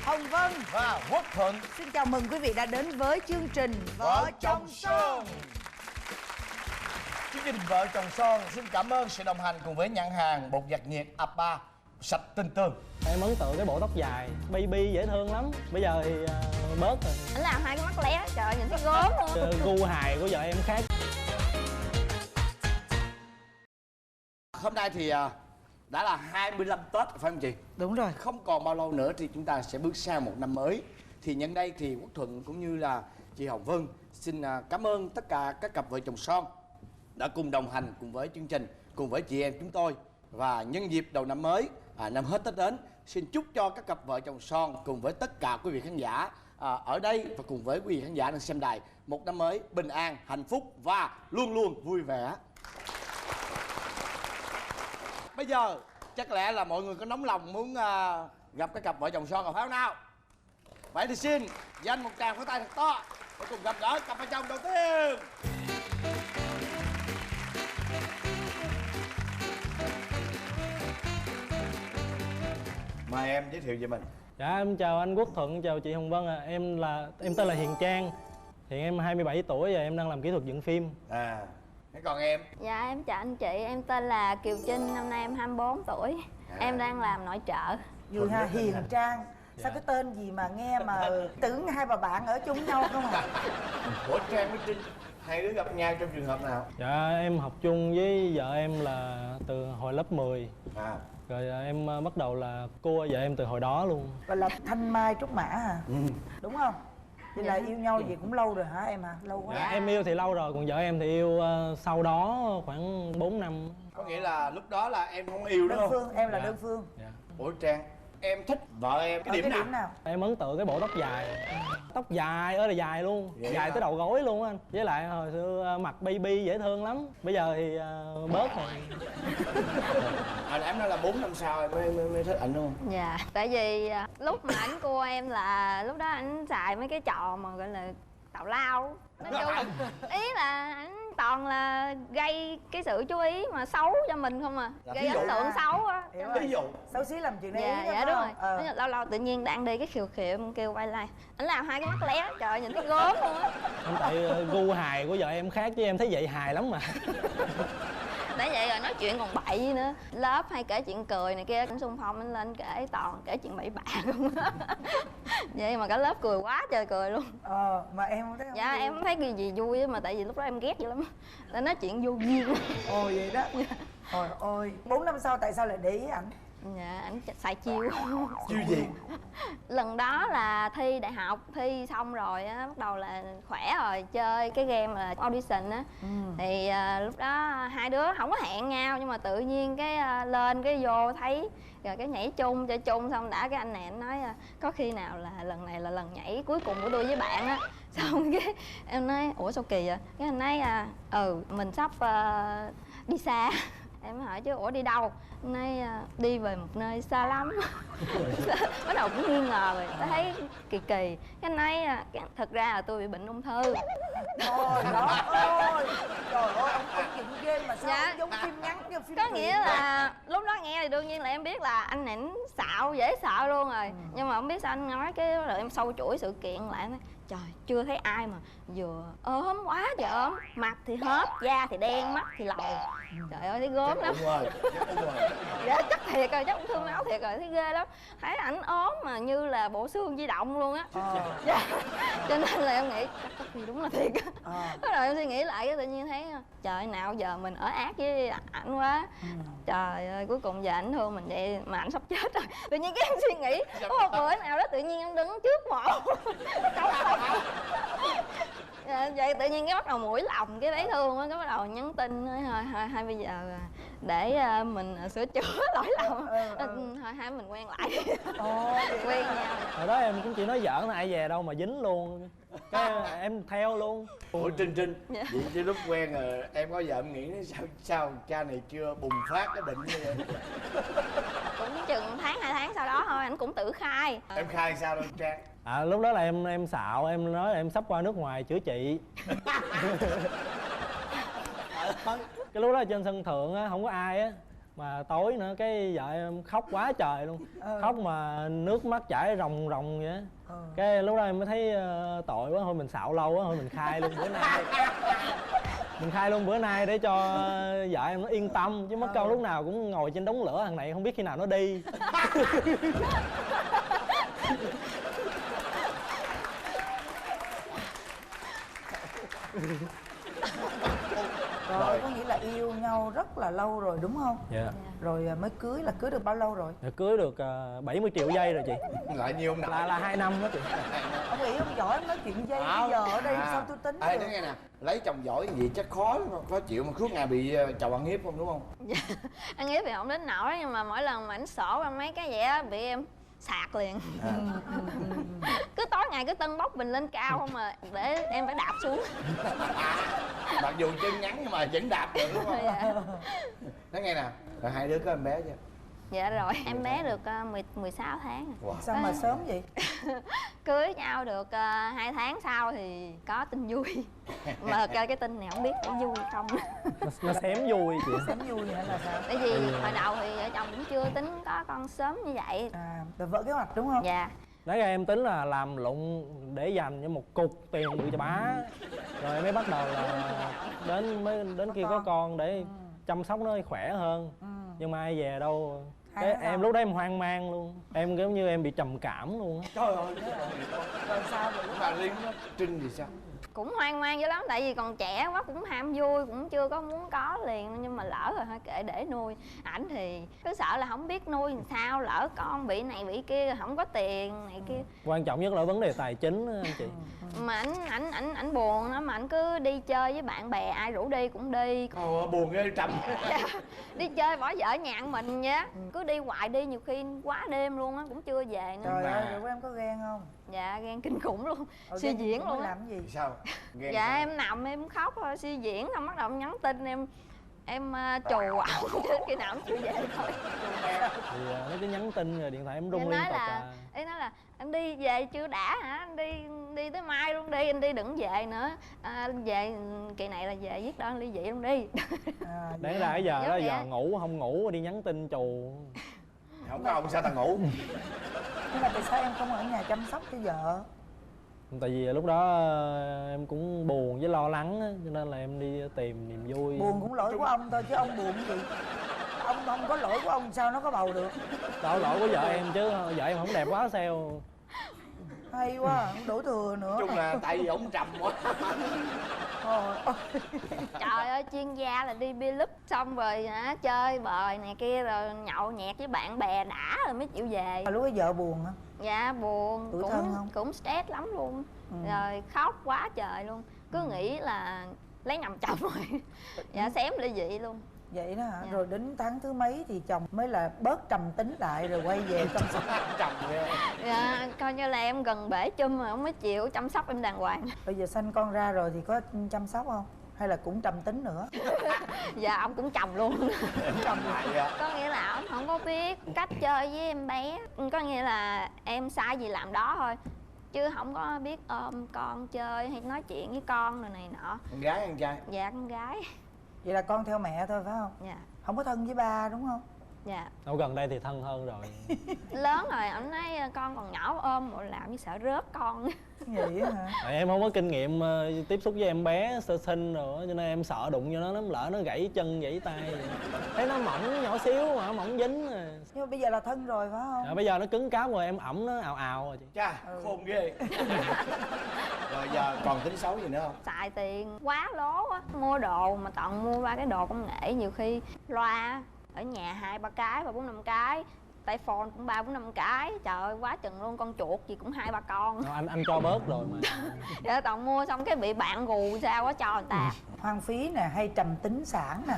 Hồng Vân và Quốc Thuận. xin chào mừng quý vị đã đến với chương trình Vợ chồng son. Chương trình Vợ chồng son xin cảm ơn sự đồng hành cùng với nhãn hàng bột giặt nhiệt Appa sạch tinh tươm. Em ấn tượng cái bộ tóc dài baby dễ thương lắm. Bây giờ thì bớt rồi. Anh làm hai cái mắt lé, trời ơi, nhìn thấy gớm luôn. Gu hài của vợ em khác. Hôm nay thì đã là 25 Tết phải không chị? Đúng rồi. Không còn bao lâu nữa thì chúng ta sẽ bước sang một năm mới. Thì nhân đây thì Quốc Thuận cũng như là chị Hồng Vân xin cảm ơn tất cả các cặp vợ chồng son đã cùng đồng hành cùng với chương trình, cùng với chị em chúng tôi. Và nhân dịp đầu năm mới, năm hết Tết đến, xin chúc cho các cặp vợ chồng son cùng với tất cả quý vị khán giả ở đây và cùng với quý vị khán giả đang xem đài một năm mới bình an, hạnh phúc và luôn luôn vui vẻ. Bây giờ chắc lẽ là mọi người có nóng lòng muốn gặp cái cặp vợ chồng son, phải không nào? Vậy thì xin dành một tràng pháo tay thật to để cùng gặp gỡ cặp vợ chồng đầu tiên. Mời em giới thiệu về mình. Dạ em chào anh Quốc Thuận, chào chị Hồng Vân ạ. Em tên là Hiền Trang. Hiện em 27 tuổi và em đang làm kỹ thuật dựng phim. Thế còn em? Dạ em chào anh chị, em tên là Kiều Trinh, năm nay em 24 tuổi. Em đang làm nội trợ. Vui ha, Hiền Trang. Sao cái tên gì mà nghe mà tưởng hai bà bạn ở chung nhau không à? Ủa Trang với Trinh hai đứa gặp nhau trong trường hợp nào? Dạ em học chung với vợ em là từ hồi lớp 10. Rồi em bắt đầu là cua vợ em từ hồi đó luôn. Gọi là thanh mai trúc mã hả? Đúng không? Vậy là yêu nhau gì cũng lâu rồi hả em hả? Lâu quá. Dạ, em yêu thì lâu rồi, còn vợ em thì yêu sau đó khoảng 4 năm. Có nghĩa là lúc đó là em không yêu đúng Đơn không? phương, em là Dạ. đơn phương. Dạ. Ủa Trang, em thích vợ em cái điểm nào? Em ấn tượng cái bộ tóc dài. Tóc dài ơi là dài luôn. Vậy Dài hả? tới đầu gối luôn anh. Với lại hồi xưa mặt baby dễ thương lắm. Bây giờ thì bớt rồi. Em nói là 4 năm sau em mới thích ảnh đúng không? Dạ, tại vì lúc mà ảnh cua em là lúc đó ảnh xài mấy cái trò mà gọi là tào lao. Nói chung ý là ảnh toàn là gây cái sự chú ý mà xấu cho mình không à, Là gây ví dụ. ấn tượng xấu á. Hiểu Cho rồi. Ví dụ. Xấu xí làm chuyện này Dạ, ý dạ đúng rồi. Ờ. Lâu lâu tự nhiên đang đi cái khiều khiệu kêu quay lại, ảnh làm hai cái mắt lé, trời ơi, nhìn thấy gớm luôn á. Không, tại gu hài của vợ em khác, chứ em thấy vậy hài lắm mà. Để vậy rồi nói chuyện còn bậy nữa. Lớp hay kể chuyện cười này kia, anh xung phong anh lên kể toàn kể chuyện bậy bạ không á. Vậy mà cả lớp cười quá trời cười luôn. Mà em không thấy không? Dạ vui. em không thấy cái gì vui á, mà tại vì lúc đó em ghét dữ lắm. Để nói chuyện vô duyên. Ồ vậy đó. Trời ơi, 4 năm sau tại sao lại để ý ảnh? Dạ ảnh xài chiêu. Chiêu gì? Lần đó là thi đại học, thi xong rồi á, bắt đầu là khỏe rồi, chơi cái game là audition á. Thì lúc đó hai đứa không có hẹn nhau, nhưng mà tự nhiên cái lên cái vô thấy rồi cái nhảy chung, chơi chung xong đã cái anh này anh nói có khi nào là lần này là lần nhảy cuối cùng của tôi với bạn á. Xong cái em nói ủa sao kỳ vậy? Cái anh nói mình sắp đi xa. Em hỏi chứ ủa đi đâu? Anh nói đi về một nơi xa lắm. Bắt đầu cũng nghi ngờ rồi, tôi thấy kỳ kỳ. Cái anh nói thật ra là tôi bị bệnh ung thư. Trời đó ơi. Trời ơi, ông dựng game mà sao Dạ. ông giống phim ngắn như phim Có truyện nghĩa là lúc đó nghe thì đương nhiên là em biết là anh này ảnh xạo dễ sợ luôn rồi. Nhưng mà không biết sao anh nói cái rồi em sâu chuỗi sự kiện lại nói trời chưa thấy ai mà vừa ốm quá trời ốm, mặt thì hớp, da thì đen, mắt thì lồi. Trời ơi thấy gớm lắm. Đúng rồi, đúng rồi. Dạ chắc thiệt rồi, chắc ung thư máu thiệt rồi, thấy ghê lắm. Thấy ảnh ốm mà như là bộ xương di động luôn á. Dạ. Cho nên là em nghĩ chắc có khi đúng là thiệt á. Bắt đầu em suy nghĩ lại cái tự nhiên thấy trời nào giờ mình ở ác với ảnh quá. Trời ơi cuối cùng giờ ảnh thương mình vậy mà ảnh sắp chết rồi. Tự nhiên cái em suy nghĩ có một bữa nào đó tự nhiên em đứng trước mộ. Vậy tự nhiên cái bắt đầu mũi lòng cái thấy thương á, cái bắt đầu nhắn tin thôi bây giờ để mình sửa chữa lỗi lầm. Thôi hai mình quen lại. Quen nhau. Hồi đó em cũng chỉ nói giỡn là ai về đâu mà dính luôn. Cái em theo luôn. Ủa Trinh, vậy chứ lúc quen rồi em có vợ em nghĩ sao cha này chưa bùng phát cái định như vậy? Cũng chừng tháng 2 tháng sau đó thôi anh cũng tự khai. Em khai sao đâu Trang? Lúc đó là em xạo, em nói là em sắp qua nước ngoài chữa trị. Cái lúc đó trên sân thượng á không có ai á, Mà tối nữa cái vợ em khóc quá trời luôn. Khóc mà nước mắt chảy ròng ròng vậy á. Cái lúc đó em mới thấy tội quá, thôi mình xạo lâu quá, thôi mình khai luôn bữa nay. Mình khai luôn bữa nay để cho vợ em nó yên tâm, chứ mất công lúc nào cũng ngồi trên đống lửa, thằng này không biết khi nào nó đi. Rồi có nghĩa là yêu nhau rất là lâu rồi đúng không? Dạ. Rồi mới cưới, là cưới được bao lâu rồi? Dạ, cưới được 70 triệu giây rồi chị. Lại nhiều ông nội. Là 2 năm đó chị. Ông nghĩ ông giỏi, ông nói chuyện dây bây giờ ở đây sao tôi tính Ê, được? nói nghe nè, lấy chồng giỏi gì chắc khó lắm, khó chịu mà suốt ngày bị chồng ăn hiếp không đúng không? Anh nghĩ thì không đến nỗi, nhưng mà mỗi lần mà ảnh sổ ra mấy cái vậy á bị em sạc liền. Cứ tối ngày cứ tâng bốc mình lên cao không mà để em phải đạp xuống. Mặc dù chân ngắn nhưng mà vẫn đạp được đúng không? Dạ. Nói nghe nè, rồi hai đứa có em bé chưa? Dạ rồi, em bé được 16 tháng. Wow. Sao mà sớm vậy? Cưới nhau được 2 tháng sau thì có tin vui. Mà cái tin này không biết có vui không. Nó xém vui chị. Sớm vui hay là sao? Bởi vì hồi đầu thì vợ chồng cũng chưa tính có con sớm như vậy. À, rồi vợ kế hoạch đúng không? Dạ. Đấy, em tính là làm lụng để dành cho một cục tiền bự cho bá. Rồi mới bắt đầu là đến khi có con để chăm sóc nó khỏe hơn. Nhưng mà ai về đâu. Em lúc đó em hoang mang luôn. Em giống như em bị trầm cảm luôn á. Trời ơi, Rồi sao vậy? mà Liên nó Trinh thì sao? Cũng hoang mang dữ lắm, tại vì còn trẻ quá, cũng ham vui, cũng chưa có muốn có liền. Nhưng mà lỡ rồi thôi kệ để nuôi. Ảnh thì cứ sợ là không biết nuôi làm sao, lỡ con bị này bị kia, không có tiền này kia. Quan trọng nhất là vấn đề tài chính á anh chị. Mà ảnh buồn lắm, mà ảnh cứ đi chơi với bạn bè, ai rủ đi cũng đi. Buồn ghê trầm. Đi chơi bỏ vợ nhà mình nhá. Cứ đi hoài, đi nhiều khi quá đêm luôn á, cũng chưa về nữa. Trời ơi, rồi em có ghen không? Dạ ghen kinh khủng luôn. Suy Ghen diễn cũng luôn mới á. làm cái gì? Sao? Ghen Dạ sao? em nằm em khóc thôi, suy diễn xong bắt đầu em nhắn tin em trù ổng chứ khi nào cũng chịu về thôi. Thì nó cứ nhắn tin rồi điện thoại em rung Em liên nói tục là ý nói là anh đi về chưa đã hả, anh đi tới mai luôn đi, anh đi đừng về nữa. Về kỳ này là về viết đơn ly dị luôn đi. Đáng ra cái giờ đó Giống giờ vậy. ngủ không ngủ đi nhắn tin trù. Không có ông sao ta ngủ? Nhưng mà tại sao em không ở nhà chăm sóc cho vợ? Tại vì lúc đó em cũng buồn với lo lắng á, cho nên là em đi tìm niềm vui. Buồn cũng lỗi của ông thôi chứ ông buồn gì? Ông không có lỗi của ông sao nó có bầu được? Đâu lỗi của vợ em chứ, vợ em không đẹp quá sao. Hay quá, không đổ thừa nữa. Nói chung là tại vì ổng trầm quá. Trời ơi, chuyên gia là đi bia lúp xong rồi hả, chơi bời này kia rồi nhậu nhẹt với bạn bè đã rồi mới chịu về. Lúc ấy vợ buồn hả? Dạ buồn, Tủi thân không? cũng stress lắm luôn. Rồi khóc quá trời luôn, cứ nghĩ là lấy nhầm chồng rồi. Dạ xém ly dị luôn. Vậy đó hả? Dạ. Rồi đến tháng thứ mấy thì chồng mới là bớt trầm tính lại rồi quay về chăm sóc. Trầm ghê. Dạ, coi như là em gần bể chum mà ông mới chịu chăm sóc em đàng hoàng. Bây giờ sanh con ra rồi thì có chăm sóc không? Hay là cũng trầm tính nữa? Dạ ông cũng chồng luôn. Trầm lại vậy. Có nghĩa là ông không có biết cách chơi với em bé. Có nghĩa là em sai gì làm đó thôi, chứ không có biết ôm con chơi hay nói chuyện với con rồi này nọ. Con gái con trai? Dạ con gái. Vậy là con theo mẹ thôi phải không? Dạ. Không có thân với ba đúng không? Dạ. Ở gần đây thì thân hơn rồi. Lớn rồi ông nói con còn nhỏ ôm bộ làm như sợ rớt con. Vậy á hả? Tại em không có kinh nghiệm tiếp xúc với em bé sơ sinh rồi cho nên em sợ đụng vô nó lắm, lỡ nó gãy chân gãy tay vậy. Thấy nó mỏng nhỏ xíu mà mỏng dính rồi. Nhưng mà bây giờ là thân rồi phải không? Bây giờ nó cứng cáp rồi, em ẩm nó ào ào rồi chị. Chà, khôn ghê. Rồi giờ còn tính xấu gì nữa không? Xài tiền quá lố á, mua đồ mà toàn mua ba cái đồ công nghệ, nhiều khi loa ở nhà 2-3 cái và 4-5 cái, tay phone cũng 3-4-5 cái, trời ơi quá chừng luôn, con chuột gì cũng 2-3 con. Anh cho bớt rồi mà. Dạ toàn mua xong cái bị bạn gù sao quá cho người ta. Hoang phí nè, hay trầm tính sản nè,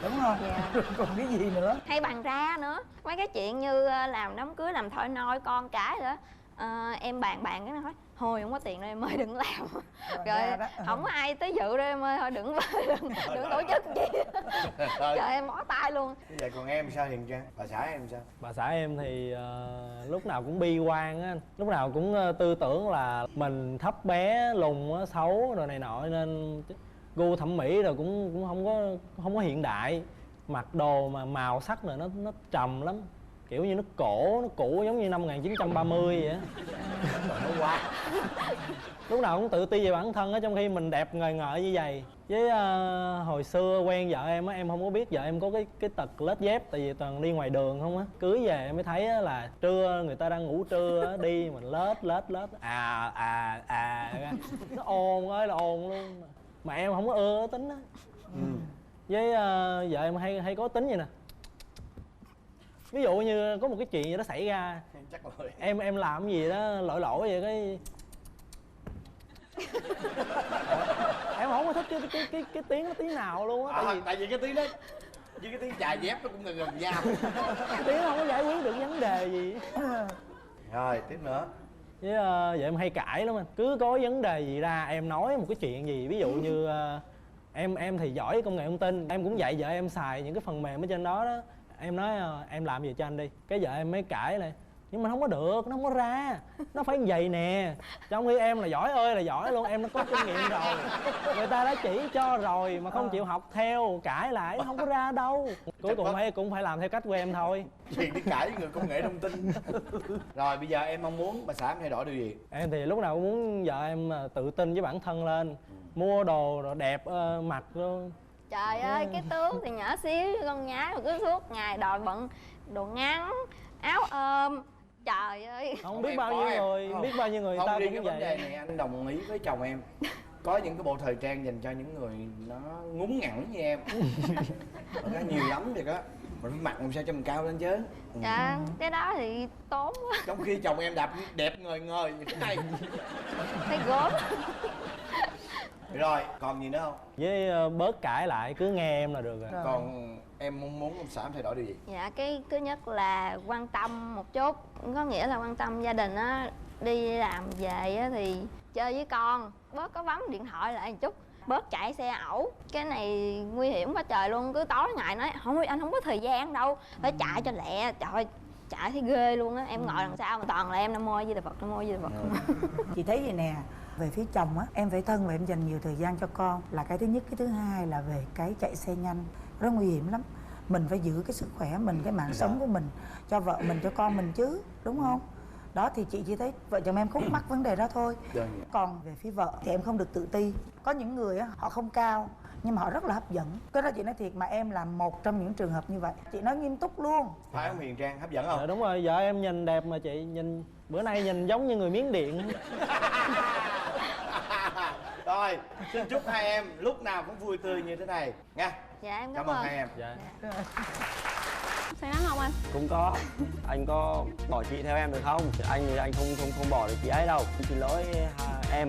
đúng không? Dạ. Rồi còn cái gì nữa? Hay bàn ra nữa, mấy cái chuyện như làm đám cưới, làm thôi nôi con cái nữa. Em bàn cái nó nói thôi không có tiền đâu em ơi đừng làm. Rồi không có ai tới dự đâu em ơi, thôi đừng tổ chức gì. Trời em mỏi tay luôn. Vậy còn em sao Hiền Trang? Bà xã em sao? Bà xã em thì lúc nào cũng bi quan á, lúc nào cũng tư tưởng là mình thấp bé lùn á, xấu rồi này nọ, nên gu thẩm mỹ rồi cũng không có hiện đại. mặc đồ mà màu sắc này nó trầm lắm, kiểu như nó cổ nó cũ giống như năm 1930 vậy á. Nó quá. Lúc nào cũng tự ti về bản thân á, trong khi mình đẹp ngời ngợi như vậy. Với hồi xưa quen vợ em á, em không có biết vợ em có cái tật lết dép, tại vì toàn đi ngoài đường không á. Cưới về em mới thấy á, là trưa người ta đang ngủ trưa á, đi mình lết nó ồn ơi là ồn luôn, mà em không có ưa tính á. Với vợ em hay có tính vậy nè, ví dụ như có một cái chuyện gì đó xảy ra, Chắc rồi. em làm cái gì đó lỗi vậy cái em không có thích cái tiếng nó tí nào luôn á, Tại vì cái tiếng đó với cái tiếng chà dép nó cũng gần nhau. cái tiếng nó không có giải quyết được vấn đề gì. Rồi tiếp nữa. Với vậy em hay cãi lắm anh, cứ có vấn đề gì ra em nói một cái chuyện gì, ví dụ như em thì giỏi công nghệ thông tin, em cũng dạy vợ em xài những cái phần mềm ở trên đó đó. Em nói em làm gì cho anh đi, cái vợ em mới cãi lại, nhưng mà không có được, nó không có ra, nó phải như vậy nè. Trong khi em là giỏi ơi là giỏi luôn, em nó có kinh nghiệm rồi, người ta đã chỉ cho rồi mà không chịu học theo, cãi lại nó không có ra đâu. Cuối cùng cũng phải làm theo cách của em thôi. Chuyện đi cãi với người công nghệ thông tin. Rồi bây giờ em mong muốn bà xã em thay đổi điều gì? Em thì lúc nào cũng muốn vợ em tự tin với bản thân lên, mua đồ rồi đẹp mặc luôn. Trời ơi, cái tướng thì nhỏ xíu con nhái mà cứ suốt ngày đòi bận đồ ngắn, áo ôm. Trời ơi. Không biết bao nhiêu người, biết bao nhiêu người không, ta riêng cũng cái vấn đề vậy. này anh đồng ý với chồng em. Có những cái bộ thời trang dành cho những người nó ngúng ngẳng như em. Nó nhiều lắm vậy đó. Mình phải mặc làm sao cho mình cao lên chứ. Dạ, cái đó thì tốn quá. Trong khi chồng em đẹp ngời ngời như thế này. Thấy gốm. Rồi, còn gì nữa không? Với bớt cãi lại, cứ nghe em là được rồi. Còn em mong muốn ông xã em thay đổi điều gì? Dạ, cái thứ nhất là quan tâm một chút, có nghĩa là quan tâm gia đình á, đi làm về á thì chơi với con, bớt có bấm điện thoại lại một chút, bớt chạy xe ẩu. Cái này nguy hiểm quá trời luôn, cứ tối ngày nói không anh không có thời gian đâu, phải chạy cho lẹ. Trời ơi, chạy thấy ghê luôn á, em ngồi đằng sau mà toàn là em Nam Mô Di Đà Phật, Nam Mô Di Đà Phật không. Chị thấy vậy nè, về phía chồng á, em phải thân và em dành nhiều thời gian cho con là cái thứ nhất. Cái thứ hai là về cái chạy xe nhanh, rất nguy hiểm lắm. Mình phải giữ cái sức khỏe mình, cái mạng sống của mình cho vợ mình, cho con mình chứ, đúng không? Đó thì chị chỉ thấy vợ chồng em khúc mắc vấn đề đó thôi. Còn về phía vợ thì em không được tự ti. Có những người á, họ không cao nhưng mà họ rất là hấp dẫn. Cái đó chị nói thiệt, mà em là một trong những trường hợp như vậy. Chị nói nghiêm túc luôn. Phải không Huyền Trang, hấp dẫn không? Dạ, đúng rồi, vợ em nhìn đẹp mà chị, nhìn bữa nay nhìn giống như người Miến Điện. Rồi, xin chúc hai em lúc nào cũng vui tươi như thế này nha. Dạ em Cảm ơn hai em. Dạ. Say nắng không anh? Cũng có. Anh có bỏ chị theo em được không? Anh thì anh không bỏ được chị ấy đâu. Xin lỗi em.